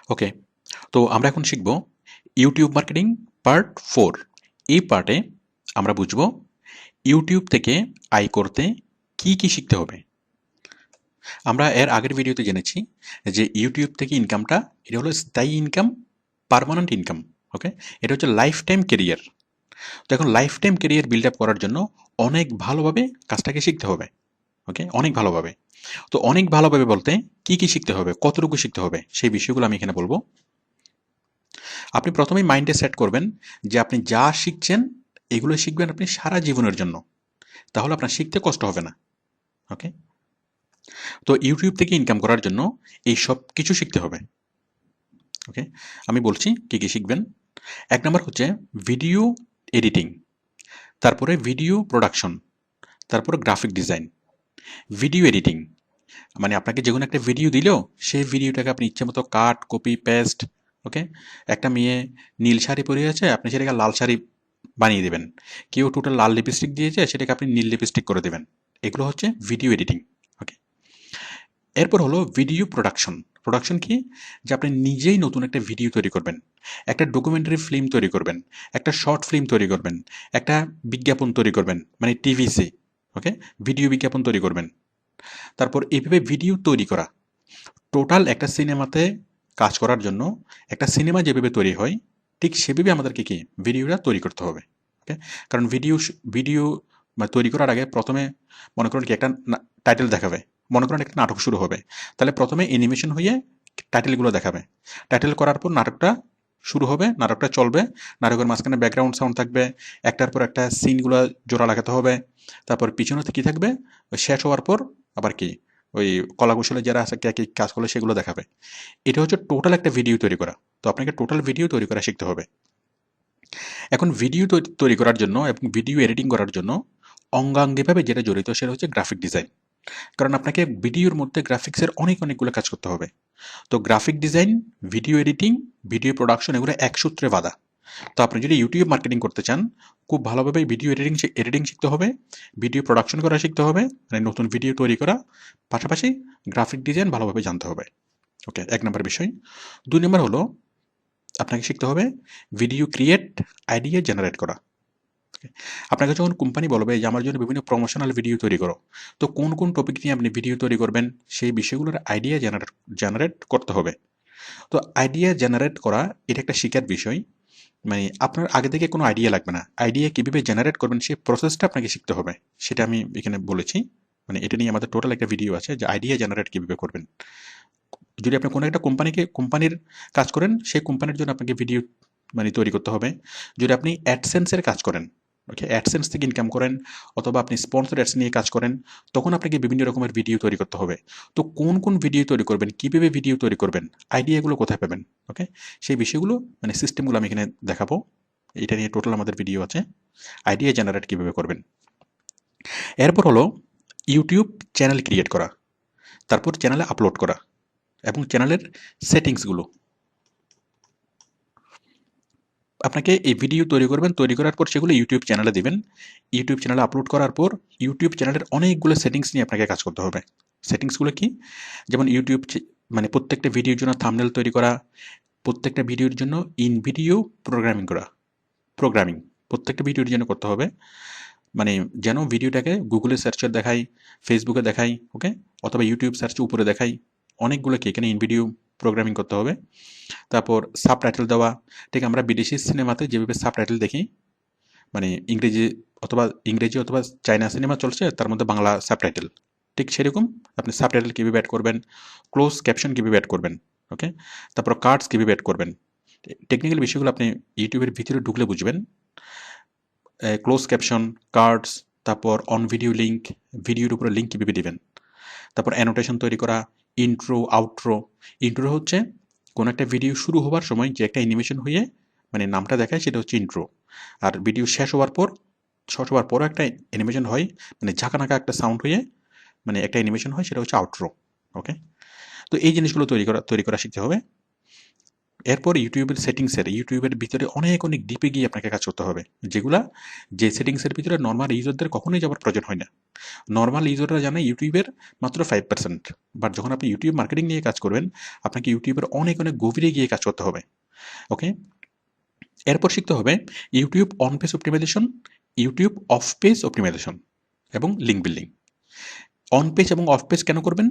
ওকে, তো আমরা এখন শিখব ইউটিউব মার্কেটিং পার্ট 4। এই পার্টে আমরা বুঝব ইউটিউব থেকে আয় করতে কি কি শিখতে হবে। আমরা এর আগের ভিডিওতে জেনেছি যে ইউটিউব থেকে ইনকামটা এটা হলো স্থায়ী ইনকাম, পার্মানেন্ট ইনকাম। ওকে, এটা হচ্ছে লাইফ টাইম কেরিয়ার। তো এখন life time career build up করার জন্য অনেক ভালোভাবে কাজটাকে শিখতে হবে। ওকে, অনেক ভালোভাবে। তো অনেক ভালোভাবে বলতে কি কি শিখতে হবে, কতটুকু শিখতে হবে, সেই বিষয়গুলো আমি এখানে বলবো। আপনি প্রথমেই মাইন্ডে সেট করবেন যে আপনি যা শিখছেন এগুলো শিখবেন আপনি সারা জীবনের জন্য, তাহলে আপনার শিখতে কষ্ট হবে না। ওকে, তো ইউটিউব থেকে ইনকাম করার জন্য এই সব কিছু শিখতে হবে। ওকে, আমি বলছি কি কি শিখবেন। এক নম্বর হচ্ছে ভিডিও এডিটিং, তারপরে ভিডিও প্রোডাকশন, তারপরে গ্রাফিক ডিজাইন। ভিডিও এডিটিং মানে আপনাকে যে কোনো একটা ভিডিও দিল, সেই ভিডিওটাকে আপনি ইচ্ছে মতো কাট, কপি, পেস্ট। ওকে, একটা মেয়ে নীল শাড়ি পরে আছে, আপনি সেটাকে লাল শাড়ি বানিয়ে দেবেন। কেউ টোটাল লাল লিপস্টিক দিয়েছে, সেটাকে আপনি নীল লিপস্টিক করে দেবেন। এগুলো হচ্ছে ভিডিও এডিটিং। ওকে, এরপর হলো ভিডিও প্রোডাকশন। প্রোডাকশন কি? যে আপনি নিজেই নতুন একটা ভিডিও তৈরি করবেন, একটা ডকুমেন্টারি ফিল্ম তৈরি করবেন, একটা শর্ট ফিল্ম তৈরি করবেন, একটা বিজ্ঞাপন তৈরি করবেন, মানে টিভিসি। ওকে, ভিডিও বিজ্ঞাপন তৈরি করবেন। তারপর এইভাবে ভিডিও তৈরি করা, টোটাল একটা সিনেমাতে কাজ করার জন্য একটা সিনেমা যেভাবে তৈরি হয় ঠিক সেভাবে আমাদেরকে কি ভিডিওটা তৈরি করতে হবে। ওকে, কারণ ভিডিও তৈরি করার আগে প্রথমে মনে করুন কি একটা টাইটেল দেখাবে, মনে করেন একটা নাটক শুরু হবে, তাহলে প্রথমে অ্যানিমেশন হয়ে টাইটেলগুলো দেখাবে। টাইটেল করার পর নাটকটা শুরু হবে, নাটকটা চলবে, নাটকের মাঝখানে ব্যাকগ্রাউন্ড সাউন্ড থাকবে, একটার পর একটা সিনগুলো জোড়া লাগাতে হবে। তারপর পিছনেতে কি থাকবে, ওই শেষ হওয়ার পর আবার কি ওই কলাকৌশলে যারা আছে কে কী কাজ করলে সেগুলো দেখাবে। এটা হচ্ছে টোটাল একটা ভিডিও তৈরি করা। তো আপনাকে টোটাল ভিডিও তৈরি করা শিখতে হবে। এখন ভিডিও তৈরি করার জন্য এবং ভিডিও এডিটিং করার জন্য অঙ্গাঙ্গিভাবে যেটা জড়িত সেটা হচ্ছে গ্রাফিক ডিজাইন। কারণ আপনাকে ভিডিওর মধ্যে গ্রাফিক্সের অনেকগুলো কাজ করতে হবে। তো graphic design, video editing, video production এগুলো এক সূত্রে বাঁধা। তো আপনি যদি ইউটিউব মার্কেটিং করতে চান, খুব ভালোভাবে ভিডিও এডিটিং শিখতে হবে, ভিডিও প্রোডাকশন করা শিখতে হবে, মানে নতুন ভিডিও তৈরি করা, পাশাপাশি গ্রাফিক ডিজাইন ভালোভাবে জানতে হবে। ওকে, এক নম্বর বিষয়। দুই নম্বর হলো আপনাকে শিখতে হবে ভিডিও ক্রিয়েট, আইডিয়া জেনারেট করা। আপনাকে যখন কোম্পানি বলবে যে আমার জন্য বিভিন্ন প্রমোশনাল ভিডিও তৈরি করো, তো কোন কোন টপিক নিয়ে আপনি ভিডিও তৈরি করবেন সেই বিষয়গুলোর আইডিয়া জেনারেট করতে হবে। তো আইডিয়া জেনারেট করা এটা একটা শিখার বিষয়। মানে আপনার আগে থেকে কোনো আইডিয়া লাগবে না, আইডিয়া কীভাবে জেনারেট করবেন সেই প্রসেসটা আপনাকে শিখতে হবে, সেটা আমি এখানে বলেছি। মানে এটা নিয়ে আমাদের টোটাল একটা ভিডিও আছে যে আইডিয়া জেনারেট কীভাবে করবেন। যদি আপনি কোনো একটা কোম্পানির কাজ করেন, সেই কোম্পানির জন্য আপনাকে ভিডিও তৈরি করতে হবে। যদি আপনি অ্যাডসেন্সের কাজ করেন, ওকে, অ্যাডসেন্স থেকে ইনকাম করেন, অথবা আপনি স্পন্সর অ্যাডস নিয়ে কাজ করেন, তখন আপনাকে বিভিন্ন রকমের ভিডিও তৈরি করতে হবে। তো কোন ভিডিও তৈরি করবেন, কীভাবে ভিডিও তৈরি করবেন, আইডিয়াগুলো কোথায় পাবেন, ওকে, সেই বিষয়গুলো সিস্টেমগুলো আমি এখানে দেখাবো। এটা নিয়ে টোটাল আমাদের ভিডিও আছে, আইডিয়া জেনারেট কীভাবে করবেন। এরপর হলো ইউটিউব চ্যানেল ক্রিয়েট করা, তারপর চ্যানেলে আপলোড করা এবং চ্যানেলের সেটিংসগুলো। আপনাকে এই ভিডিও তৈরি করবেন, তৈরি করার পর সেগুলো ইউটিউব চ্যানেলে দিবেন। ইউটিউব চ্যানেলে আপলোড করার পর ইউটিউব চ্যানেলের অনেকগুলো সেটিংস নিয়ে আপনাকে কাজ করতে হবে। সেটিংসগুলো কি? যেমন ইউটিউব প্রত্যেকটা ভিডিওর জন্য থাম্বনেল তৈরি করা, প্রত্যেকটা ভিডিওর জন্য ইন ভিডিও প্রোগ্রামিং প্রত্যেকটা ভিডিওর জন্য করতে হবে। মানে যেন ভিডিওটাকে গুগলে সার্চে দেখাই, ফেসবুকে দেখাই, ওকে, অথবা ইউটিউব সার্চে উপরে দেখাই। অনেকগুলো কি এখানে ইন ভিডিও প্রোগ্রামিং করতে হবে। তারপর সাবটাইটেল দেওয়া, ঠিক আমরা বিদেশি সিনেমাতে যেভাবে সাবটাইটেল দেখি, মানে ইংরেজি অথবা চাইনা সিনেমা চলছে, তার মধ্যে বাংলা সাবটাইটেল, ঠিক সেরকম আপনি সাবটাইটেল কীভাবে অ্যাড করবেন, ক্লোজ ক্যাপশন কীভাবে অ্যাড করবেন, ওকে, তারপর কার্ডস কীভাবে অ্যাড করবেন। টেকনিক্যাল বিষয়গুলো আপনি ইউটিউবের ভিতরে ঢুকলে বুঝবেন। ক্লোজ ক্যাপশন, কার্ডস, তারপর অন ভিডিও লিঙ্ক, ভিডিওর উপরে লিঙ্ক কীভাবে দিবেন, তারপর অ্যানোটেশন তৈরি করা, ইন্ট্রো আউট্রো। ইন্ট্রো হচ্ছে কোনো একটা ভিডিও শুরু হওয়ার সময় যে একটা অ্যানিমেশন হয়ে নামটা দেখায়, সেটা হচ্ছে ইন্ট্রো। আর ভিডিও শেষ হওয়ার পরও একটা অ্যানিমেশন হয়, ঝাঁকানাকা একটা সাউন্ড হয়ে একটা অ্যানিমেশন হয়, সেটা হচ্ছে আউট্রো। ওকে, তো এই জিনিসগুলো তৈরি করা শিখতে হবে। এরপর ইউটিউবের ভিতরে অনেক অনেক ডিপে গিয়ে আপনাকে কাজ করতে হবে, যে সেটিংসের ভিতরে নর্মাল ইউজারদের কখনোই যাওয়ার প্রয়োজন হয় না। নর্মাল ইউজাররা জানে ইউটিউবের মাত্র 5%, বাট যখন আপনি ইউটিউব মার্কেটিং নিয়ে কাজ করবেন, আপনাকে ইউটিউবের অনেক অনেক গভীরে গিয়ে কাজ করতে হবে। ওকে, এরপর শিখতে হবে YouTube on page optimization, YouTube off page optimization এবং লিঙ্ক বিল্ডিং। অন পেজ এবং অফ পেজ কেন করবেন?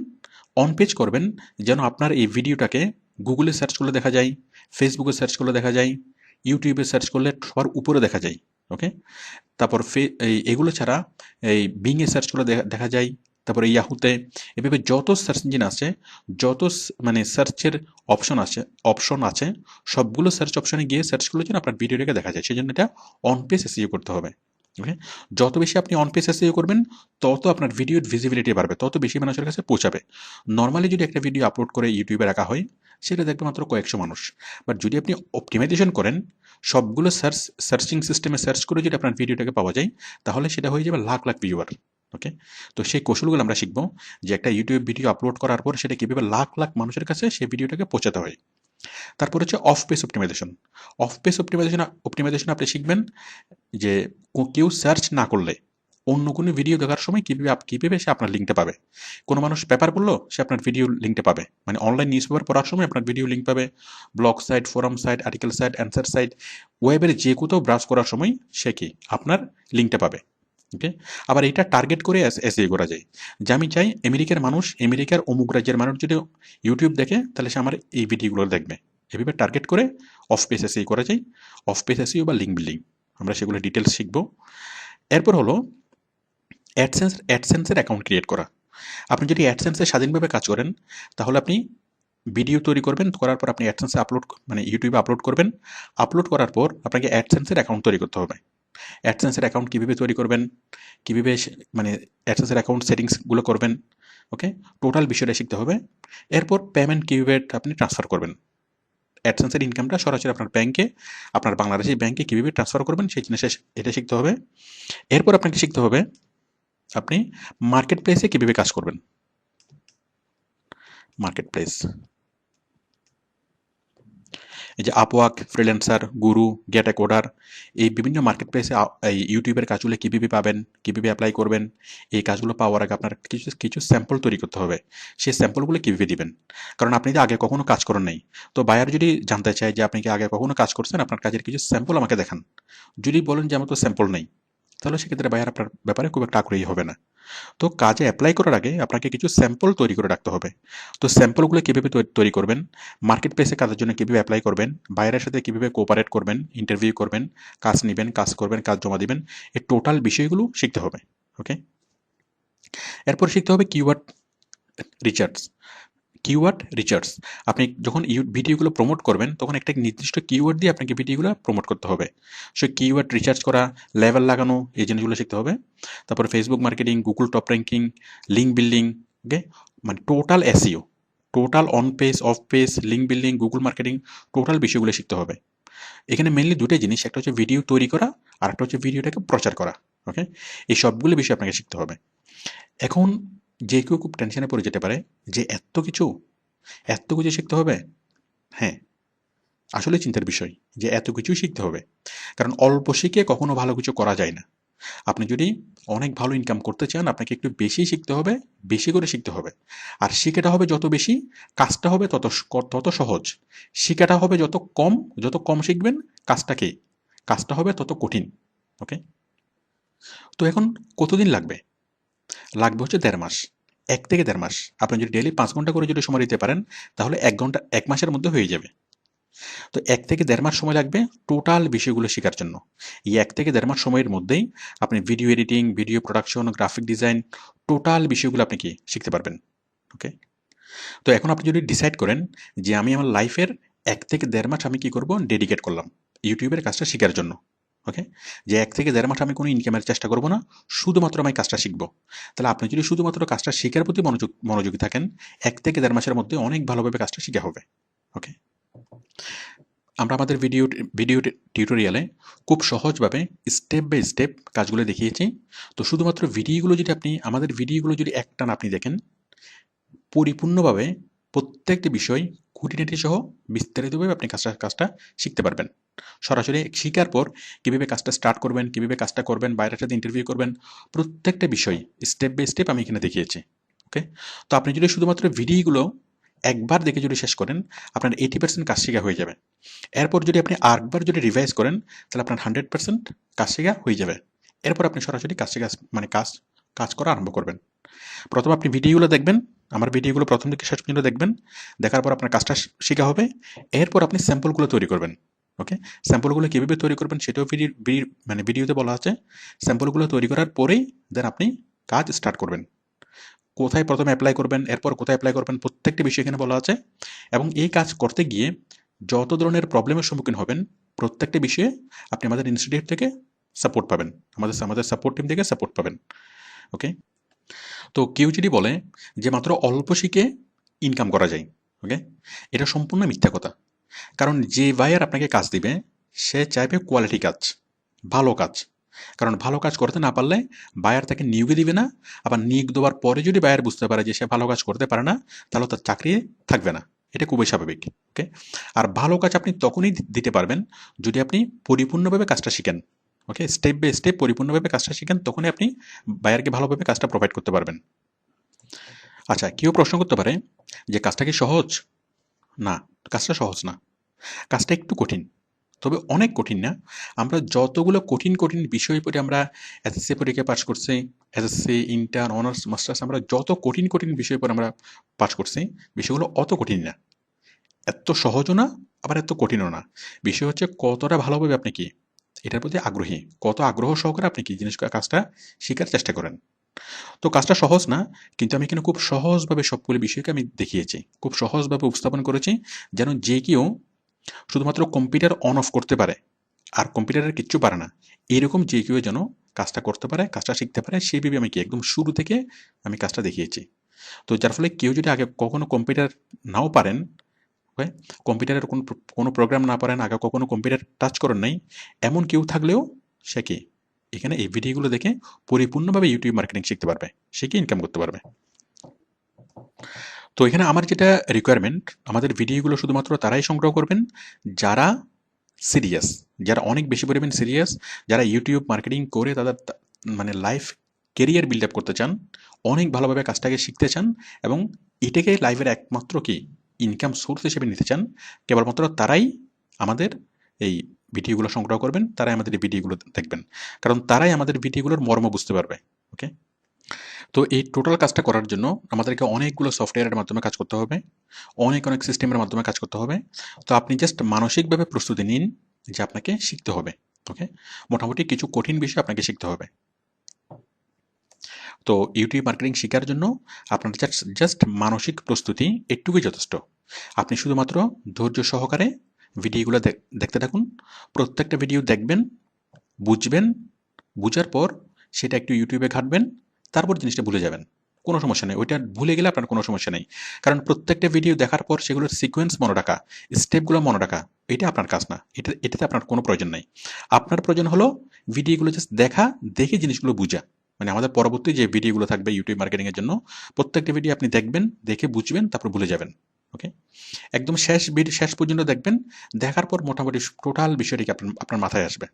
অন পেজ করবেন যেন আপনার এই ভিডিওটাকে গুগলে সার্চ করলে দেখা যায়, ফেসবুকে সার্চ করলে দেখা যায়, ইউটিউবে সার্চ করলে সবার উপরে দেখা যায়। ওকে, তারপর এগুলো ছাড়া এই বিংয়ে সার্চ করলে দেখা যায়, তারপরে ইয়াহুতে, এভাবে যত সার্চ ইঞ্জিন আছে, যত মানে সার্চের অপশন আছে সবগুলো সার্চ অপশনে গিয়ে সার্চ করলে যেন আপনার ভিডিওটাকে দেখা যায়। সেই জন্য এটা অন পেজ এসইও করতে হবে। ওকে, যত বেশি আপনি অন পেজ এসইও করবেন, তত আপনার ভিডিওর ভিজিবিলিটি বাড়বে, তত বেশি মানুষের কাছে পৌঁছাবে। নর্মালি যদি একটা ভিডিও আপলোড করে ইউটিউবে রাখা হয়, সেটা দেখবে মাত্র কয়েকশো মানুষ। বাট যদি আপনি অপটিমাইজেশন করেন, সবগুলো সার্চিং সিস্টেমে সার্চ করে যদি আপনার ভিডিওটাকে পাওয়া যায়, তাহলে সেটা হয়ে যাবে লাখ লাখ ভিউয়ার। ওকে, তো সেই কৌশলগুলো আমরা শিখবো, যে একটা ইউটিউব ভিডিও আপলোড করার পর সেটা কীভাবে লাখ লাখ মানুষের কাছে সেই ভিডিওটাকে পৌঁছাতে হয়। তারপর হচ্ছে off page optimization. Off page optimization আপনি শিখবেন যে কেউ সার্চ না করলে অন্য কোনো ভিডিও দেখার সময় কীভাবে সে আপনার লিঙ্কটা পাবে। কোনো মানুষ পেপার পড়লো, সে আপনার ভিডিও লিঙ্কটা পাবে, মানে অনলাইন নিউজ পেপার পড়ার সময় আপনার ভিডিও লিঙ্ক পাবে, blog site, forum site, article site, answer site, ওয়েবের যে কোথাও ব্রাউজ করার সময় সে কি আপনার লিঙ্কটা পাবে। ওকে, আবার এটা টার্গেট করে এসইও করা যায়, যে আমি চাই আমেরিকার অমুক রাজ্যের মানুষ যদি ইউটিউব দেখে, তাহলে সে আমার এই ভিডিওগুলো দেখবে। এভাবে টার্গেট করে অফ পেজ এসইও করা যায়, অফ পেজ এসইও বা লিঙ্ক বিল্ডিং, আমরা সেগুলো ডিটেলস শিখবো। এরপর হলো অ্যাডসেন্সের অ্যাকাউন্ট ক্রিয়েট করা। আপনি যদি অ্যাডসেন্সে স্বাধীনভাবে কাজ করেন, তাহলে আপনি ভিডিও তৈরি করবেন, করার পর আপনি অ্যাডসেন্সে ইউটিউবে আপলোড করবেন। আপলোড করার পর আপনাকে অ্যাডসেন্সের অ্যাকাউন্ট তৈরি করতে হবে। অ্যাডসেন্সের অ্যাকাউন্ট কীভাবে তৈরি করবেন, কীভাবে মানে অ্যাডসেন্সের অ্যাকাউন্ট সেটিংসগুলো করবেন, ওকে, টোটাল বিষয়টা শিখতে হবে। এরপর পেমেন্ট কীভাবে আপনি ট্রান্সফার করবেন, অ্যাডসেন্সের ইনকামটা সরাসরি আপনার বাংলাদেশের ব্যাংকে কীভাবে ট্রান্সফার করবেন, সেই জিনিস এটা শিখতে হবে। এরপর আপনাকে শিখতে হবে আপনি মার্কেট প্লেসে কীভাবে কাজ করবেন। মার্কেট প্লেস, এই যে আপওয়ার্ক, ফ্রিল্যান্সার, গুরু, গেট এক অর্ডার, এই বিভিন্ন মার্কেট প্লেসে এই ইউটিউবের কাজগুলো কীভাবে পাবেন, কীভাবে অ্যাপ্লাই করবেন, এই কাজগুলো পাওয়ার আগে আপনার কিছু কিছু স্যাম্পল তৈরি করতে হবে। সেই স্যাম্পলগুলো কীভাবে দিবেন, কারণ আপনি তো আগে কখনো কাজ করেন নাই। তো বায়ার যদি জানতে চায় যে আপনি কি আগে কখনো কাজ করছেন, আপনার কাজের কিছু স্যাম্পল আমাকে দেখান, যদি বলেন যে আমার তো স্যাম্পল নেই, তাহলে সেক্ষেত্রে বায়ার আপনার ব্যাপারে খুব একটা আগ্রহী হবে না। তো কাজে অ্যাপ্লাই করার আগে আপনাকে কিছু স্যাম্পল তৈরি করে রাখতে হবে। তো স্যাম্পলগুলো কীভাবে তৈরি করবেন, মার্কেট প্লেসে কাজের জন্য কীভাবে অ্যাপ্লাই করবেন, বাইরের সাথে কীভাবে কোঅপারেট করবেন, ইন্টারভিউ করবেন, কাজ নেবেন, কাজ করবেন, কাজ জমা দিবেন, এই টোটাল বিষয়গুলো শিখতে হবে। ওকে, এরপর শিখতে হবে কিওয়ার্ড রিচার্জ। আপনি যখন ভিডিওগুলো প্রমোট করবেন, তখন একটা নির্দিষ্ট কিওয়ার্ড দিয়ে আপনাকে ভিডিওগুলো প্রমোট করতে হবে। সে কিওয়ার্ড রিচার্জ করা, লেভেল লাগানো, এই জিনিসগুলো শিখতে হবে। তারপরে Facebook marketing, Google top ranking, link building, okay, মানে total SEO, total on page, off page, link building, Google marketing, total বিষয়গুলো শিখতে হবে। এখানে মেনলি দুটোই জিনিস, একটা হচ্ছে ভিডিও তৈরি করা, আর একটা হচ্ছে ভিডিওটাকে প্রচার করা। ওকে, এই সবগুলো বিষয় আপনাকে শিখতে হবে। এখন যে কেউ খুব টেনশনে পড়ে যেতে পারে যে এত কিছু শিখতে হবে। হ্যাঁ, আসলে চিন্তার বিষয় যে এত কিছুই শিখতে হবে, কারণ অল্প শিখে কখনো ভালো কিছু করা যায় না। আপনি যদি অনেক ভালো ইনকাম করতে চান, আপনাকে একটু বেশি শিখতে হবে, বেশি করে শিখতে হবে। আর শিখাটা হবে যত বেশি, কাজটা হবে তত সহজ। শিখাটা হবে যত কম শিখবেন, কাজটা হবে তত কঠিন। ওকে, তো এখন কতদিন লাগবে? লাগবে হচ্ছে 1.5 মাস, 1 থেকে 1.5 মাস। আপনি যদি ডেইলি 5 ঘন্টা করে যদি সময় দিতে পারেন, তাহলে 1 মাসের মধ্যে হয়ে যাবে। তো 1 থেকে 1.5 মাস সময় লাগবে টোটাল বিষয়গুলো শেখার জন্য। এই 1 থেকে 1.5 মাস সময়ের মধ্যেই আপনি video editing, video production, graphic design, total বিষয়গুলো আপনি কি শিখতে পারবেন। ওকে, তো এখন আপনি যদি ডিসাইড করেন যে আমি আমার লাইফের 1 থেকে 1.5 মাস আমি কি করব, ডেডিকেট করলাম ইউটিউবের কাজটা শেখার জন্য। ওকে, যে 1 থেকে 1.5 মাস আমি কোনো ইনকামের চেষ্টা করব না, শুধুমাত্র আমি কাজটা শিখব। তাহলে আপনি যদি শুধুমাত্র কাজটা শেখার প্রতি মনোযোগী থাকেন, 1 থেকে 1.5 মাসের মধ্যে অনেক ভালোভাবে কাজটা শেখা হবে। ওকে, আমরা আমাদের ভিডিও টিউটোরিয়ালে খুব সহজভাবে স্টেপ বাই স্টেপ কাজগুলো দেখিয়েছি। তো শুধুমাত্র আমাদের ভিডিওগুলো যদি একটানা আপনি দেখেন, প্রত্যেকটি বিষয় খুঁটিনাটি সহ বিস্তারিতভাবে আপনি কাজটা শিখতে পারবেন। সরাসরি শিখার পর কীভাবে কাজটা স্টার্ট করবেন, কীভাবে কাজটা করবেন, বাইরের সাথে ইন্টারভিউ করবেন, প্রত্যেকটা বিষয় স্টেপ বাই স্টেপ আমি এখানে দেখিয়েছি। ওকে, তো আপনি যদি শুধুমাত্র ভিডিওগুলো একবার দেখে যদি শেষ করেন, আপনার 80% কাজ শেখা হয়ে যাবে। এরপর যদি আপনি আরেকবার যদি রিভাইজ করেন, তাহলে আপনার 100% কাজ শেখা হয়ে যাবে। এরপর আপনি সরাসরি কাজ শেখা মানে কাজ করা আরম্ভ করবেন। প্রথমে আপনি ভিডিওগুলো দেখবেন, আমার ভিডিওগুলো প্রথম থেকে শেষ পর্যন্ত দেখবেন। দেখার পর আপনার কাজটা শেখা হবে। এরপর আপনি স্যাম্পলগুলো তৈরি করবেন। ওকে, স্যাম্পলগুলো কীভাবে তৈরি করবেন সেটাও মানে ভিডিওতে বলা আছে। স্যাম্পলগুলো তৈরি করার পরেই দেন আপনি কাজ স্টার্ট করবেন। কোথায় প্রথমে অ্যাপ্লাই করবেন, এরপর কোথায় অ্যাপ্লাই করবেন, প্রত্যেকটি বিষয় এখানে বলা আছে। এবং এই কাজ করতে গিয়ে যত ধরনের প্রবলেমের সম্মুখীন হবেন, প্রত্যেকটি বিষয়ে আপনি আমাদের ইনস্টিটিউট থেকে সাপোর্ট পাবেন, আমাদের সাপোর্ট টিম থেকে সাপোর্ট পাবেন। ওকে, তো কেউ যদি বলে যে মাত্র অল্প শিখে ইনকাম করা যায়, ওকে, এটা সম্পূর্ণ মিথ্যা কথা। কারণ যে বায়ার আপনাকে কাজ দিবে সে চাইবে কোয়ালিটি কাজ, ভালো কাজ। কারণ ভালো কাজ করতে না পারলে বায়ার তাকে নিয়োগই দিবে না। আবার নিয়োগ দেওয়ার পরে যদি বায়ার বুঝতে পারে যে সে ভালো কাজ করতে পারে না, তাহলে তার চাকরি থাকবে না। এটা খুবই স্বাভাবিক। ওকে, আর ভালো কাজ আপনি তখনই দিতে পারবেন যদি আপনি পরিপূর্ণভাবে কাজটা শিখেন। ওকে, স্টেপ বাই স্টেপ পরিপূর্ণভাবে কাজটা শিখেন, তখনই আপনি বায়ারকে ভালোভাবে কাজটা প্রোভাইড করতে পারবেন। আচ্ছা, কেউ প্রশ্ন করতে পারে যে কাজটা কি সহজ? না, কাজটা সহজ না, কাজটা একটু কঠিন, তবে অনেক কঠিন না। আমরা যতগুলো কঠিন কঠিন বিষয় পড়ে আমরা এসএসসি পরীক্ষা পাস করছি, এসএসসি, ইন্টার, অনার্স, মাস্টার্স, আমরা যত কঠিন কঠিন বিষয় পড়ে আমরা পাস করছি, বিষয়গুলো অত কঠিন না, এত সহজও না, আবার এত কঠিনও না। বিষয় হচ্ছে কতটা ভালোভাবে আপনি কি এটার প্রতি আগ্রহী, কত আগ্রহ সহকারে আপনি কি কাজটা শেখার চেষ্টা করেন। তো কাজটা সহজ না, কিন্তু আমি এখানে খুব সহজভাবে সবগুলো বিষয়কে আমি দেখিয়েছি, খুব সহজভাবে উপস্থাপন করেছি, যেন যে কেউ শুধুমাত্র কম্পিউটার অন অফ করতে পারে আর কম্পিউটারের কিচ্ছু পারে না, এরকম যে কেউ যেন কাজটা করতে পারে, কাজটা শিখতে পারে, সেইভাবে আমি কি একদম শুরু থেকে আমি কাজটা দেখিয়েছি। তো যার ফলে কেউ যদি আগে কখনো কম্পিউটার নাও পারেন, কম্পিউটারের কোনো প্রোগ্রাম না পারেন, আগে কখনো কম্পিউটার টাচ করেন নাই, এমন কেউ থাকলেও সে কি এখানে এই ভিডিওগুলো দেখে পরিপূর্ণভাবে ইউটিউব মার্কেটিং শিখতে পারবে, সে কি ইনকাম করতে পারবে। তো এখানে আমার যেটা রিকোয়ারমেন্ট, আমাদের ভিডিওগুলো শুধুমাত্র তারাই সংগ্রহ করবেন যারা সিরিয়াস, যারা অনেক বেশি পরিমাণ সিরিয়াস, যারা ইউটিউব মার্কেটিং করে তাদের মানে লাইফ কেরিয়ার বিল্ড আপ করতে চান, অনেক ভালোভাবে কাজটাকে শিখতে চান এবং এটাকে লাইফের একমাত্র কি ইনকাম সোর্স হিসেবে নিতে চান, কেবলমাত্র তারাই আমাদের এই ভিডিওগুলো সংগ্রহ করবেন, তারাই আমাদের এই ভিডিওগুলো দেখবেন, কারণ তারাই আমাদের ভিডিওগুলোর মর্ম বুঝতে পারবে। ওকে, তো এই টোটাল কাজটা করার জন্য আমাদেরকে অনেকগুলো সফটওয়্যারের মাধ্যমে কাজ করতে হবে, অনেক অনেক সিস্টেমের মাধ্যমে কাজ করতে হবে। তো আপনি জাস্ট মানসিকভাবে প্রস্তুতি নিন যে আপনাকে শিখতে হবে। ওকে, মোটামুটি কিছু কঠিন বিষয় আপনাকে শিখতে হবে। তো ইউটিউব মার্কেটিং শেখার জন্য আপনার জাস্ট মানসিক প্রস্তুতি একটুকুই যথেষ্ট। আপনি শুধুমাত্র ধৈর্য সহকারে ভিডিওগুলো দেখতে থাকুন, প্রত্যেকটা ভিডিও দেখবেন, বুঝবেন, বুঝার পর সেটা একটু ইউটিউবে ঘাঁটবেন, তারপর জিনিসটা ভুলে যাবেন, কোনো সমস্যা নেই, ওইটা ভুলে গেলে আপনার কোনো সমস্যা নেই। কারণ প্রত্যেকটা ভিডিও দেখার পর সেগুলোর সিকোয়েন্স মনে রাখা, স্টেপগুলো মনে রাখা, এটা আপনার কাজ না, এটাতে আপনার কোনো প্রয়োজন নেই। আপনার প্রয়োজন হলো ভিডিওগুলো জাস্ট দেখে জিনিসগুলো বুঝা। মানে আমাদের পরবর্তী যে ভিডিওগুলো থাকবে ইউটিউব মার্কেটিংয়ের জন্য, প্রত্যেকটা ভিডিও আপনি দেখবেন, দেখে বুঝবেন, তারপর ভুলে যাবেন। ওকে, একদম শেষ পর্যন্ত দেখবেন, দেখার পর মোটামুটি টোটাল বিষয়টিকে আপনার মাথায় আসবে।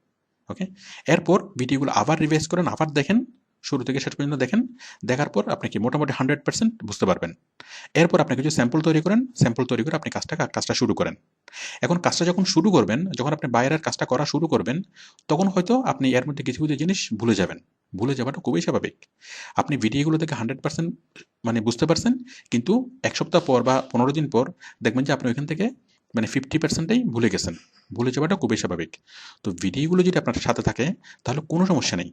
ওকে, এরপর ভিডিওগুলো আবার রিভাইজ করেন, আবার দেখেন, শুরু থেকে শেষ পর্যন্ত দেখেন, দেখার পর আপনি কি মোটামুটি 100% বুঝতে পারবেন। এরপর আপনি কিছু স্যাম্পল তৈরি করেন, স্যাম্পল তৈরি করে আপনি কাজটা শুরু করেন। এখন কাজটা যখন শুরু করবেন, যখন আপনি বাইরের কাজটা করা শুরু করবেন, তখন হয়তো আপনি এর মধ্যে কিছু কিছু জিনিস ভুলে যাবেন, ভুলে যাওয়াটা খুবই স্বাভাবিক। আপনি ভিডিওগুলো থেকে 100% মানে বুঝতে পারছেন, কিন্তু 1 সপ্তাহ পর বা 15 দিন পর দেখবেন যে আপনি ওইখান থেকে মানে 50%ই ভুলে গেছেন, ভুলে যাওয়াটা খুবই স্বাভাবিক। তো ভিডিওগুলো যদি আপনার সাথে থাকে তাহলে কোনো সমস্যা নেই।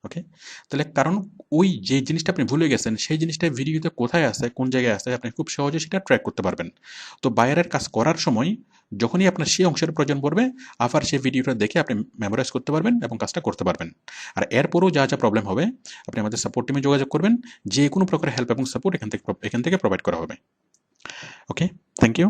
ওকে, তাহলে কারণ ওই যে জিনিসটা আপনি ভুলে গেছেন সেই জিনিসটা ভিডিওতে কোথায় আছে, কোন জায়গায় আছে, আপনি খুব সহজে সেটা ট্র্যাক করতে পারবেন। তো বাইরের কাজ করার সময় যখনই আপনার সেই অংশের প্রয়োজন পড়বে, আবার সেই ভিডিওটা দেখে আপনি মেমোরাইজ করতে পারবেন এবং কাজটা করতে পারবেন। আর এরপরও যা যা প্রবলেম হবে আপনি আমাদের সাপোর্ট টিমে যোগাযোগ করবেন, যে কোনো প্রকার হেল্প এবং সাপোর্ট এখান থেকে প্রোভাইড করা হবে। ওকে, থ্যাংক ইউ।